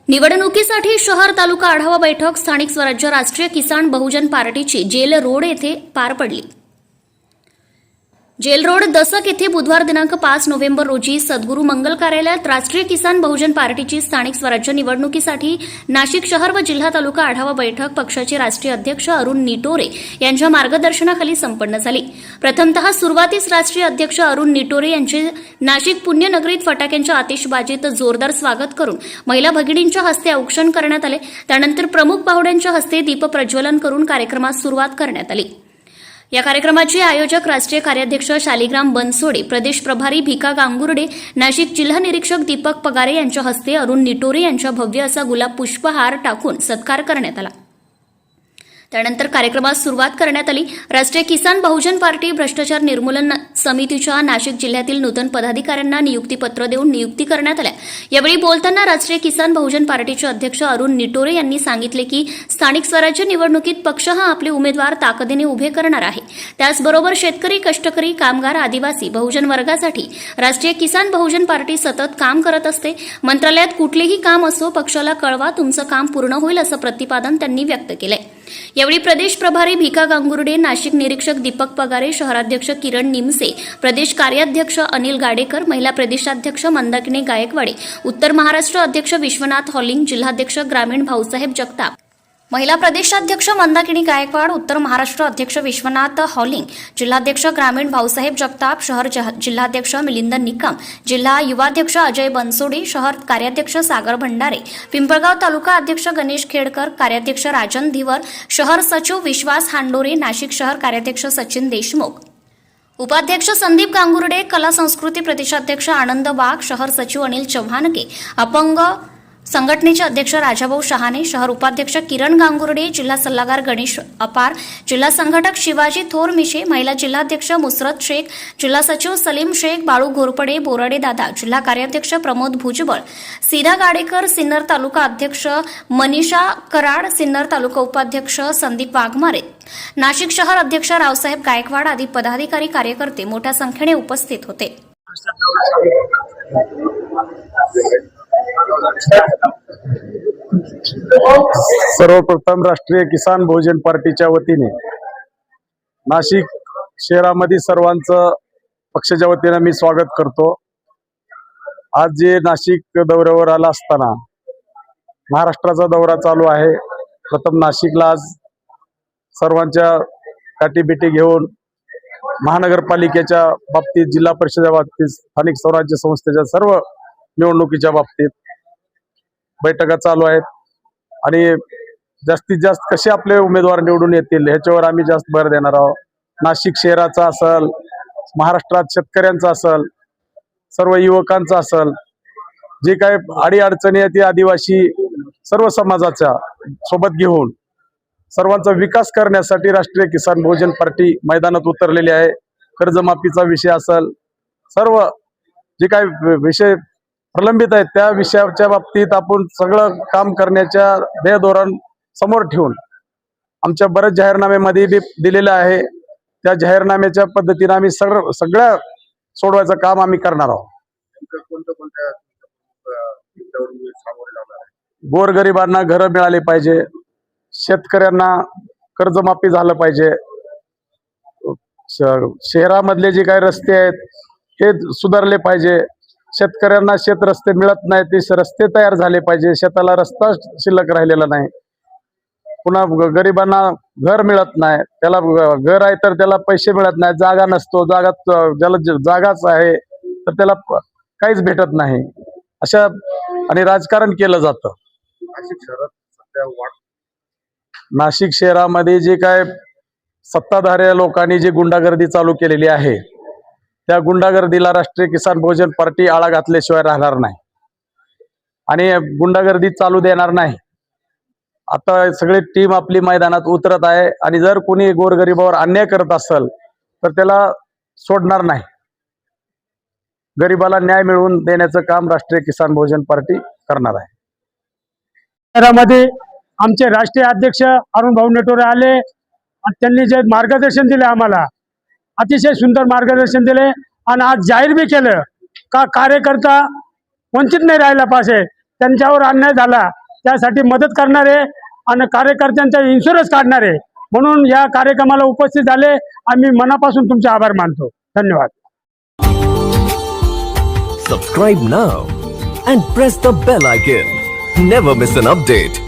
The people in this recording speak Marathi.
निवडणुकीसाठी शहर तालुका आढावा बैठक स्थानिक स्वराज्य राष्ट्रीय किसान बहुजन पार्टीची जेल रोड येथे पार पडली। जेल रोड दसक येथे बुधवार दिनांक 5 नोव्हेंबर रोजी सद्गुरू मंगल कार्यालयात राष्ट्रीय किसान बहुजन पार्टीची स्थानिक स्वराज्य निवडणुकीसाठी नाशिक शहर व जिल्हा तालुका आढावा बैठक पक्षाचे राष्ट्रीय अध्यक्ष अरुण निटोरे यांच्या मार्गदर्शनाखाली संपन्न झाली। प्रथमतः सुरुवातीस राष्ट्रीय अध्यक्ष अरुण निटोरे यांचे नाशिक पुण्यनगरीत फटाक्यांच्या आतिषबाजीत जोरदार स्वागत करून महिला भगिनींच्या हस्ते औक्षण करण्यात आले। त्यानंतर प्रमुख पाहुण्यांच्या हस्ते दीप प्रज्वलन करून कार्यक्रमास सुरुवात करण्यात आली। या कार्यक्रमाचे आयोजक राष्ट्रीय कार्याध्यक्ष शालिग्राम बनसोडे, प्रदेश प्रभारी भिका गांगुर्डे, नाशिक जिल्हा निरीक्षक दीपक पगारे यांच्या हस्ते अरुण निटोरे यांच्या भव्य असा गुलाब पुष्पहार टाकून सत्कार करण्यात आला। त्यानंतर कार्यक्रमास सुरुवात करण्यात आली। राष्ट्रीय किसान बहुजन पार्टी भ्रष्टाचार निर्मूलन समितीच्या नाशिक जिल्ह्यातील नूतन पदाधिकाऱ्यांना नियुक्तीपत्र देऊन नियुक्ती करण्यात आल्या। यावेळी बोलताना राष्ट्रीय किसान बहुजन पार्टीचे अध्यक्ष अरुण निटोरे यांनी सांगितले की स्थानिक स्वराज्य निवडणुकीत पक्ष हा आपले उमेदवार ताकदीने उभे करणार आहे। त्याचबरोबर शेतकरी, कष्टकरी, कामगार, आदिवासी, बहुजन वर्गासाठी राष्ट्रीय किसान बहुजन पार्टी सतत काम करत असते। मंत्रालयात कुठलेही काम असो, पक्षाला कळवा, तुमचं काम पूर्ण होईल असं प्रतिपादन त्यांनी व्यक्त केलंय। यावेळी प्रदेश प्रभारी भिका गांगुर्डे, नाशिक निरीक्षक दीपक पगारे, शहराध्यक्ष किरण निमसे, प्रदेश कार्याध्यक्ष अनिल गाडेकर, महिला प्रदेशाध्यक्ष मंदाकिनी गायकवाडे, उत्तर महाराष्ट्र अध्यक्ष विश्वनाथ हॉलिंग, जिल्हाध्यक्ष ग्रामीण भाऊसाहेब जगताप, महिला प्रदेशाध्यक्ष मंदाकिनी गायकवाड, उत्तर महाराष्ट्र अध्यक्ष विश्वनाथ हॉलिंग, जिल्हाध्यक्ष ग्रामीण भाऊसाहेब जगताप, शहर जिल्हाध्यक्ष मिलिंद निकम, जिल्हा युवाध्यक्ष अजय बनसोडे, शहर कार्याध्यक्ष सागर भंडारे, पिंपळगाव तालुका अध्यक्ष गणेश खेडकर, कार्याध्यक्ष राजन धिवर, शहर सचिव विश्वास हांडोरे, नाशिक शहर कार्याध्यक्ष सचिन देशमुख, उपाध्यक्ष संदीप गांगुर्डे, कला संस्कृती प्रदेशाध्यक्ष आनंद वाघ, शहर सचिव अनिल चव्हाणके, अपंग संघटनेचे अध्यक्ष राजाभाऊ शहाणे, शहर उपाध्यक्ष किरण गांगुर्डे, जिल्हा सल्लागार गणेश अपार, जिल्हा संघटक शिवाजी थोर मिशे, महिला जिल्हाध्यक्ष मुसरत शेख, जिल्हा सचिव सलीम शेख, बाळू घोरपडे, बोराडे दादा, जिल्हा कार्याध्यक्ष प्रमोद भुजबळ, सीना गाडेकर, सिन्नर तालुका अध्यक्ष मनीषा कराड, सिन्नर तालुका उपाध्यक्ष संदीप वाघमारे, नाशिक शहर अध्यक्ष रावसाहेब गायकवाड आदी पदाधिकारी, कार्यकर्ते मोठ्या संख्येने उपस्थित होते। सर्वप्रथम राष्ट्रीय किसान बहुजन पार्टीच्या वतीने नाशिक शहरामध्ये सर्वांचं पक्षाच्या वतीने मी स्वागत करतो। आज जे नाशिक दौऱ्यावर आला असताना महाराष्ट्राचा दौरा चालू आहे। प्रथम नाशिकला आज सर्वांच्या गाठीभेटी घेऊन महानगरपालिकेच्या बाबतीत, जिल्हा परिषदेच्या बाबतीत, स्थानिक स्वराज्य संस्थेच्या सर्व निवडणुकीच्या बाबतीत बैठका चालू आहेत आणि जास्तीत जास्त कसे आपले उमेदवार निवडून येतील ह्याच्यावर आम्ही जास्त भर देणार आहोत। नाशिक शहराचा असेल, महाराष्ट्रात शेतकऱ्यांचा असेल, सर्व युवकांचा असेल, जे काही अडीअडचणी आहेत, आदिवासी सर्व समाजाच्या सोबत घेऊन सर्वांचा विकास करण्यासाठी राष्ट्रीय किसान बहुजन पार्टी मैदानात उतरलेली आहे। कर्जमाफीचा विषय असेल, सर्व जे काही विषय प्रलंबित आहेत त्या विषयाच्या बाबतीत आपण सगळं काम करण्याच्या ध्येय धोरण समोर ठेवून आमच्या बरेच जाहीरनाम्यामध्ये दिलेलं आहे। त्या जाहीरनाम्याच्या पद्धतीने आम्ही सगळ्या सोडवायचं काम आम्ही करणार आहोत। गोरगरिबांना घरं मिळाली पाहिजे, शेतकऱ्यांना कर्जमाफी झालं पाहिजे, शहरामधले जे काही रस्ते आहेत हे सुधारले पाहिजे, शेतकऱ्यांना शेत रस्ते मिळत नाही ते रस्ते तयार झाले पाहिजे, शेताला रस्ता शिल्लक राहिलेला नाही, पुन्हा गरिबांना घर मिळत नाही, त्याला घर आहे तर त्याला पैसे मिळत नाही, जागा नसतो, ज्याला जागाच आहे तर त्याला काहीच भेटत नाही, अशा आणि राजकारण केलं जातं। नाशिक शहरामध्ये जे काय सत्ताधारी लोकांनी जी गुंडागर्दी चालू केलेली आहे त्या गुंडागर्दीला राष्ट्रीय किसान बहुजन पार्टी आळा घातल्याशिवाय राहणार नाही आणि गुंडागर्दी चालू देणार नाही। आता सगळी टीम आपली मैदानात उतरत आहे आणि जर कोणी गोरगरिबावर अन्याय करत असेल तर त्याला सोडणार नाही। गरिबाला न्याय मिळवून देण्याचं काम राष्ट्रीय किसान बहुजन पार्टी करणार आहे। शहरामध्ये आमचे राष्ट्रीय अध्यक्ष अरुण भाऊ निटोरे आले आणि त्यांनी जे मार्गदर्शन दिले, आम्हाला अतिशय सुंदर मार्गदर्शन दिले आणि आज जाहीर बी केलं का कार्यकर्ता वंचित नाही राहिला पाहिजे, त्यांच्यावर अन्याय झाला त्यासाठी मदत करणारे आणि कार्यकर्त्यांचा इन्शुरन्स काढणारे म्हणून या कार्यक्रमाला उपस्थित झाले. आम्ही मनापासून तुमचे आभार मानतो. धन्यवाद. Subscribe now and press the bell icon. Never miss an update.